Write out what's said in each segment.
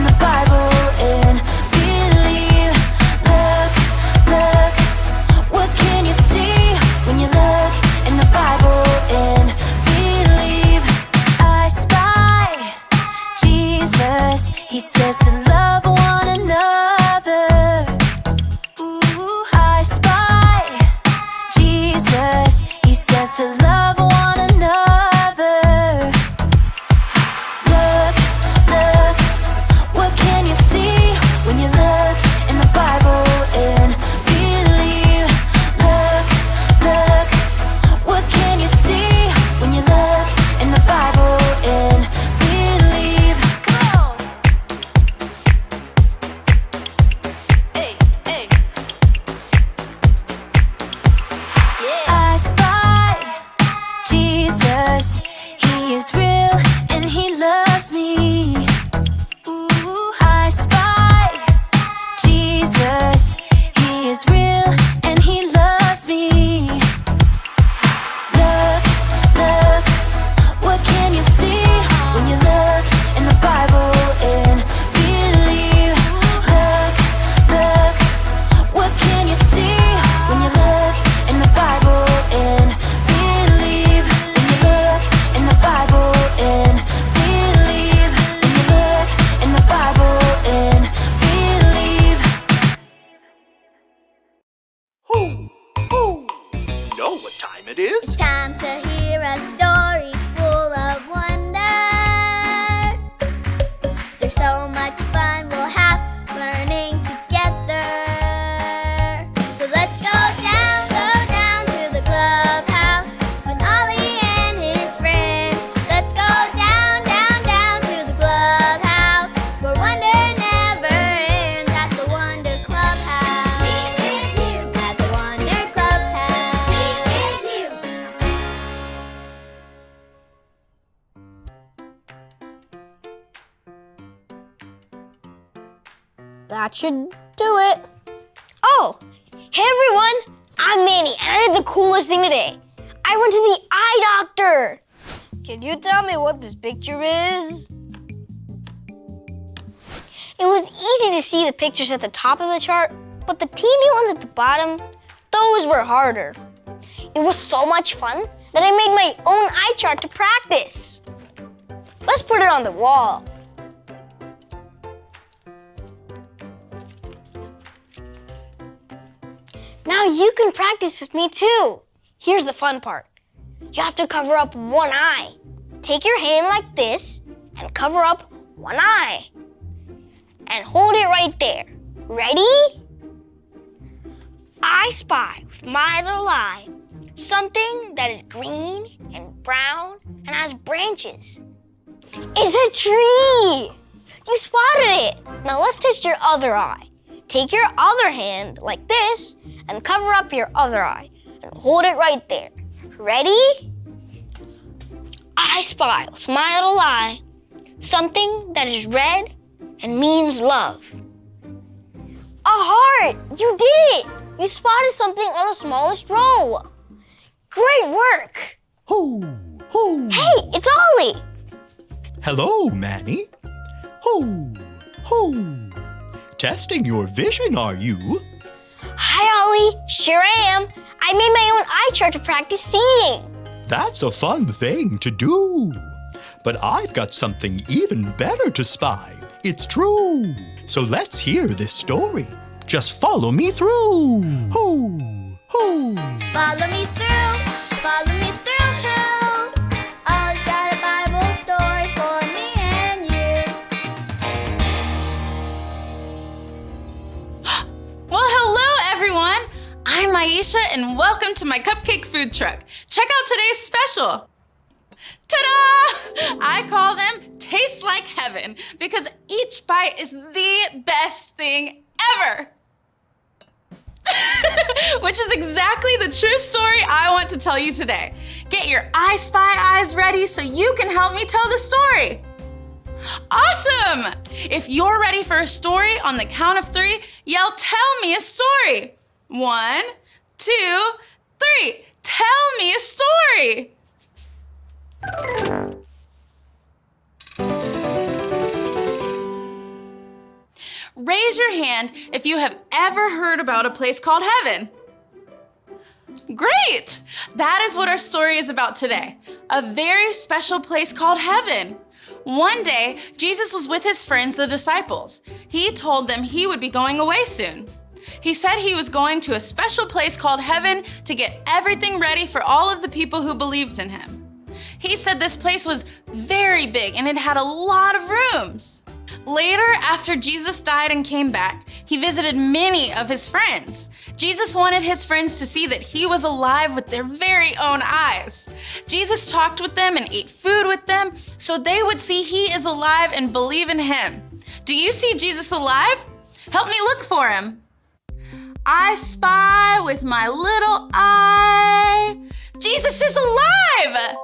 the Bible and believe. Look, look, what can you see when you look in the Bible and believe? I spy Jesus, he says to love one another. Ooh, I spy Jesus, he says to love one another. Look, look, what can you see when you look in the Bible and believe? Look, look, what can you see when you look in the Bible and believe? Come on. Hey, hey. Yeah. I spy Jesus, he is real and he loves me. Ooh, I spy Jesus, he is real and he loves me. Look, look, what can you see when you look in the Bible and believe? Look, look, what can you see when you look in the Bible and believe? When you look in the Bible and believe. When you look in the Bible and believe. You know what time it is? Time to hear a story full of wonder. There's so much fun we'll have learning together. So let's go down to the clubhouse with Ollie and his friends. Let's go down to the clubhouse where wonder never ends at the Wonder Clubhouse. Meet with you at the Wonder Clubhouse. Meet with you. That should do it. Oh, hey everyone, I'm Manny and I did the coolest thing today. I went to the eye doctor. Can you tell me what this picture is? It was easy to see the pictures at the top of the chart, but the teeny ones at the bottom, those were harder. It was so much fun that I made my own eye chart to practice. Let's put it on the wall. Now you can practice with me too. Here's the fun part. You have to cover up one eye. Take your hand like this and cover up one eye. And hold it right there. Ready? I spy with my little eye something that is green and brown and has branches. It's a tree! You spotted it! Now let's test your other eye. Take your other hand like this and cover up your other eye and hold it right there. Ready? I spy with my little eye something that is red and means love. A heart! You did it! You spotted something on the smallest row. Great work! Ho, ho. Hey, it's Ollie! Hello, Manny. Ho, ho. Testing your vision, are you? Hi, Ollie. Sure am. I made my own eye chart to practice seeing. That's a fun thing to do. But I've got something even better to spy. It's true. So let's hear this story. Just follow me through. Ho, ho. Follow me through. Ollie's got a Bible story for me and you. Well, hello everyone! I'm Aisha and welcome to my cupcake food truck. Check out today's special. Ta-da! I call them Taste Like Heaven because each bite is the best thing ever. Which is exactly the true story I want to tell you today. Get your I Spy eyes ready so you can help me tell the story. Awesome! If you're ready for a story, on the count of 3, yell, "Tell me a story." 1, 2, 3. Tell me a story. Raise your hand if you have ever heard about a place called heaven. Great! That is what our story is about today. A very special place called heaven. One day, Jesus was with his friends, the disciples. He told them he would be going away soon. He said he was going to a special place called heaven to get everything ready for all of the people who believed in him. He said this place was very big and it had a lot of rooms. Later, after Jesus died and came back, he visited many of his friends. Jesus wanted his friends to see that he was alive with their very own eyes. Jesus talked with them and ate food with them so they would see he is alive and believe in him. Do you see Jesus alive? Help me look for him. I spy with my little eye. Jesus is alive!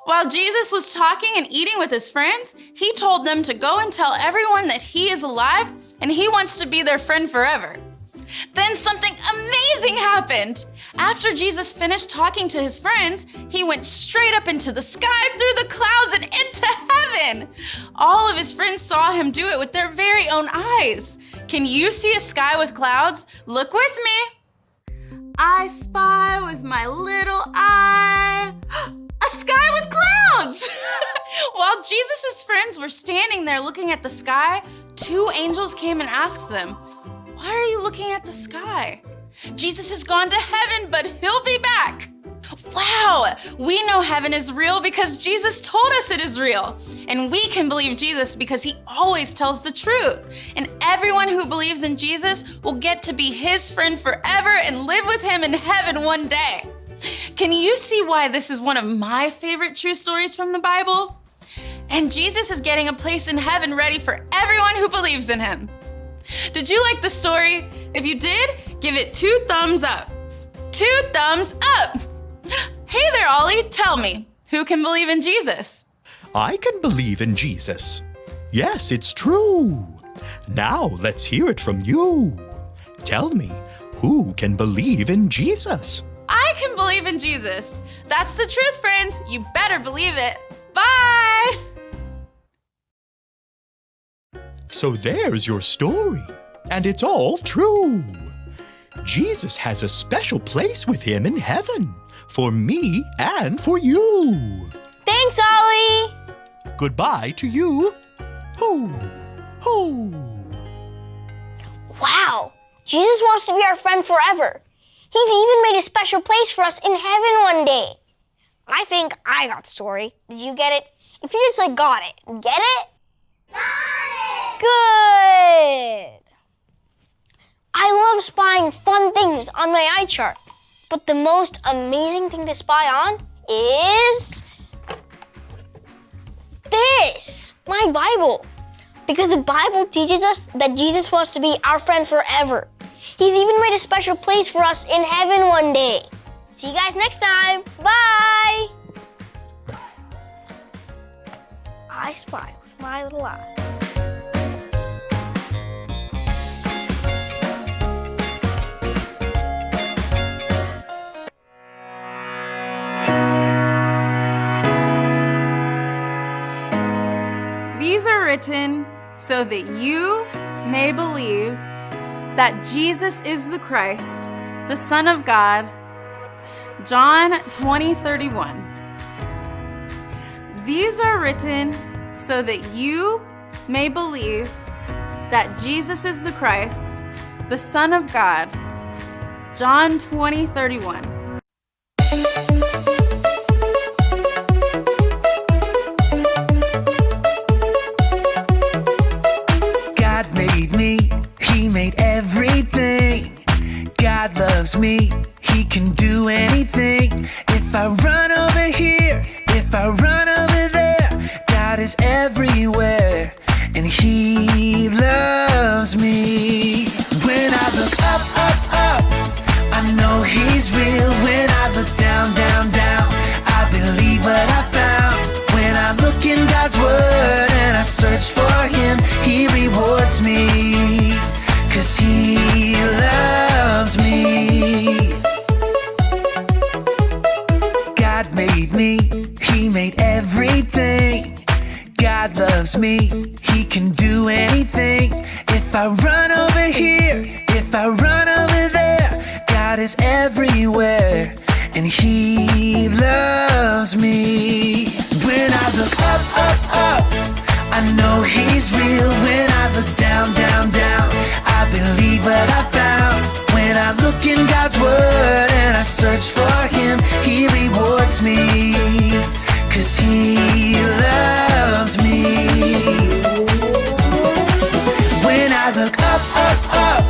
While Jesus was talking and eating with his friends, he told them to go and tell everyone that he is alive and he wants to be their friend forever. Then something amazing happened. After Jesus finished talking to his friends, he went straight up into the sky, through the clouds, and into heaven. All of his friends saw him do it with their very own eyes. Can you see a sky with clouds? Look with me. I spy with my little eye a sky with clouds! While Jesus' friends were standing there looking at the sky, two angels came and asked them, "Why are you looking at the sky? Jesus has gone to heaven, but he'll be back." Wow, we know heaven is real because Jesus told us it is real. And we can believe Jesus because he always tells the truth. And everyone who believes in Jesus will get to be his friend forever and live with him in heaven one day. Can you see why this is one of my favorite true stories from the Bible? And Jesus is getting a place in heaven ready for everyone who believes in him. Did you like the story? If you did, give it 2 thumbs up. 2 thumbs up! Hey there, Ollie, tell me, who can believe in Jesus? I can believe in Jesus. Yes, it's true. Now let's hear it from you. Tell me, who can believe in Jesus? I can believe in Jesus. That's the truth, friends. You better believe it. Bye! So there's your story, and it's all true. Jesus has a special place with him in heaven, for me and for you. Thanks, Ollie. Goodbye to you. Hoo, hoo. Wow, Jesus wants to be our friend forever. He's even made a special place for us in heaven one day. I think I got the story. Did you get it? If you just got it. Get it? Got it! Good. I love spying fun things on my eye chart. But the most amazing thing to spy on is this, my Bible. Because the Bible teaches us that Jesus wants to be our friend forever. He's even made a special place for us in heaven one day. See you guys next time. Bye. I spy with my little eye. These are written so that you may believe that Jesus is the Christ, the Son of God. John 20:31. These are written so that you may believe that Jesus is the Christ, the Son of God. John 20:31. God made me, he made everything. God loves me, he can do anything. If I run over here, if I run over there, God is everywhere, and he loves me. When I look up, up, up, I know he's real. When I look down, down, down, I believe what I found. When I look in God's word and I search for him, he rewards me, 'cause he loves me. God made me, he made everything. God loves me, he can do anything. If I run is everywhere, and He loves me. When I look up, up, up, I know He's real. When I look down, down, down, I believe what I found. When I look in God's Word and I search for Him, He rewards me, 'cause He loves me. When I look up, up, up,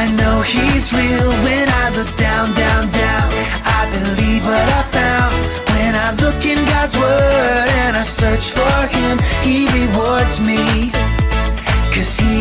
I know He's real. When I look down, down, down, I believe what I found. When I look in God's Word and I search for Him, He rewards me, 'cause He